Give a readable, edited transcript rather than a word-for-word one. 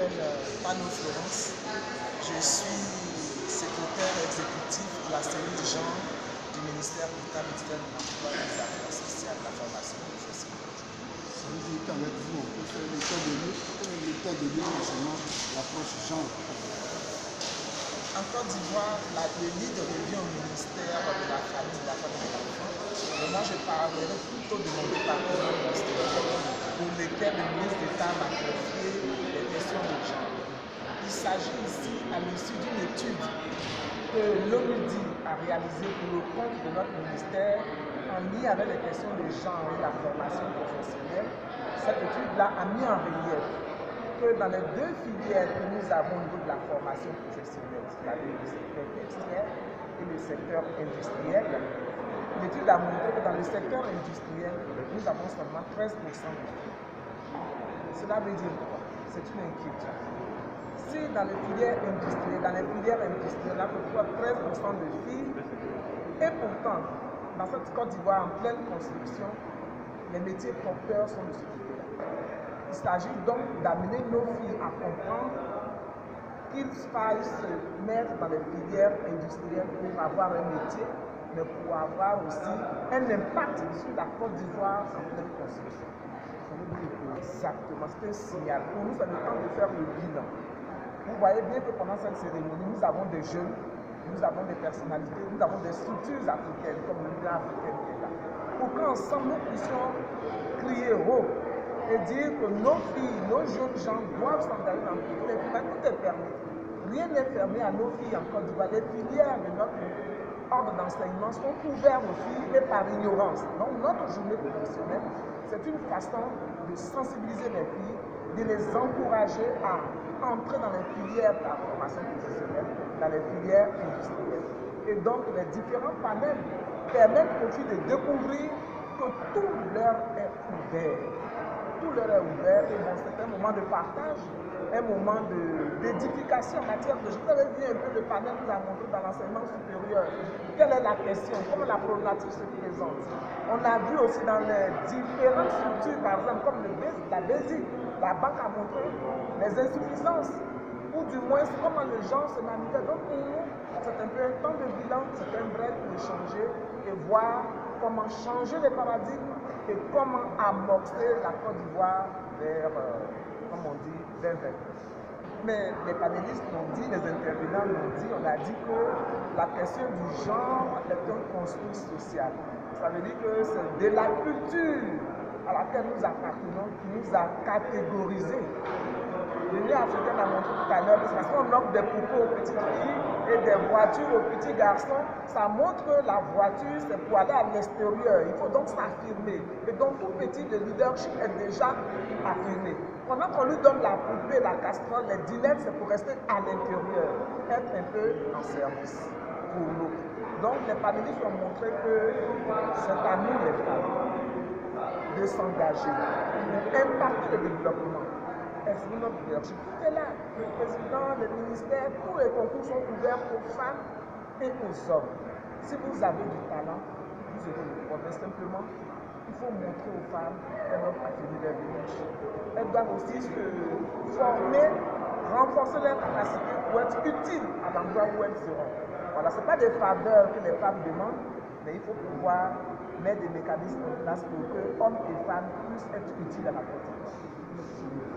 m'appelle Pano Florence. Je suis secrétaire exécutif de la cellule de genre du ministère de l'État, ministère de l'Emploi et des Affaires sociales, de la formation professionnelle. Ça veut dire qu'avec vous, on peut faire l'état de lieu concernant l'approche genre. En Côte d'Ivoire, le lit de revient au ministère de la famille, de la femme et de l'enfant. Et moi, je parlerai plutôt de mon département ministériel pour lequel le ministre d'État m'a confié les questions de genre. Il s'agit ici, à l'issue d'une étude que l'ONUDI a réalisée pour le compte de notre ministère en lien avec les questions de genre et de la formation professionnelle. Cette étude-là a mis en relief que dans les deux filières que nous avons au niveau de la formation professionnelle, c'est-à-dire le secteur tertiaire et le secteur industriel, l'étude a montré que dans le secteur industriel, nous avons seulement 13% de filles. Cela veut dire quoi? C'est une inquiétude. Si dans les filières industrielles, là, on trouve 13% de filles, et pourtant, dans cette Côte d'Ivoire en pleine construction, les métiers porteurs sont de ce côté-là. Il s'agit donc d'amener nos filles à comprendre qu'il faille se mettre dans les filières industrielles pour avoir un métier, mais pour avoir aussi un impact sur la Côte d'Ivoire en pleine construction. Exactement, c'est un signal. Pour nous, c'est le temps de faire le bilan. Vous voyez bien que pendant cette cérémonie, nous avons des jeunes, nous avons des personnalités, nous avons des structures africaines, comme l'Union africaine qui est là. Pour qu'ensemble nous puissions crier haut et dire que nos filles, nos jeunes gens doivent s'engager dans toutes les filières. Tout est permis. Rien n'est fermé à nos filles en Côte d'Ivoire. Les filières de notre ordre d'enseignement sont ouvertes aux filles, mais par ignorance. Donc notre journée professionnelle, c'est une façon de sensibiliser les filles, de les encourager à entrer dans les filières de la formation professionnelle, dans les filières industrielles. Et donc les différents panels permettent aux filles de découvrir que tout leur est ouvert. Tout leur est ouvert et bon, c'est un moment de partage, un moment d'édification en matière de... Je vous avais dit un peu le panel que nous avons montré dans l'enseignement supérieur. Quelle est la question? Comment la problématique se présente? On a vu aussi dans les différentes structures, par exemple, comme la BESI, la banque a montré les insuffisances, ou du moins comment le genre se manifeste. Donc pour nous, c'est un peu un temps de bilan, c'est un vrai pour échanger et voir comment changer les paradigmes et comment amorcer la Côte d'Ivoire vers, comme on dit, vers le. Mais les panélistes l'ont dit, les intervenants l'ont dit, on a dit que la question du genre est un construit social. Ça veut dire que c'est de la culture à laquelle nous appartenons qui nous a catégorisés. L'Union africaine a montré tout à l'heure que parce qu'on offre des poupées aux petites filles et des voitures aux petits garçons, ça montre que la voiture c'est pour aller à l'extérieur. Il faut donc s'affirmer. Et donc tout petit, le leadership est déjà affirmé. Pendant qu'on lui donne la poupée, la casserole, les dinettes, c'est pour rester à l'intérieur, être un peu en service pour nous. Donc les panélistes ont montré que c'est à nous les femmes de s'engager, d'impacter le développement. Est-ce que notre leadership est là? Le président, le ministère, tous les concours sont ouverts aux femmes et aux hommes. Si vous avez du talent, vous aurez le problème. Simplement, il faut montrer aux femmes qu'elles doivent affirmer leur leadership. Elles doivent aussi se former, renforcer leurs capacités pour être utiles à l'endroit où elles seront. Voilà, ce n'est pas des faveurs que les femmes demandent, mais il faut pouvoir mettre des mécanismes en place pour que hommes et femmes puissent être utiles à la politique.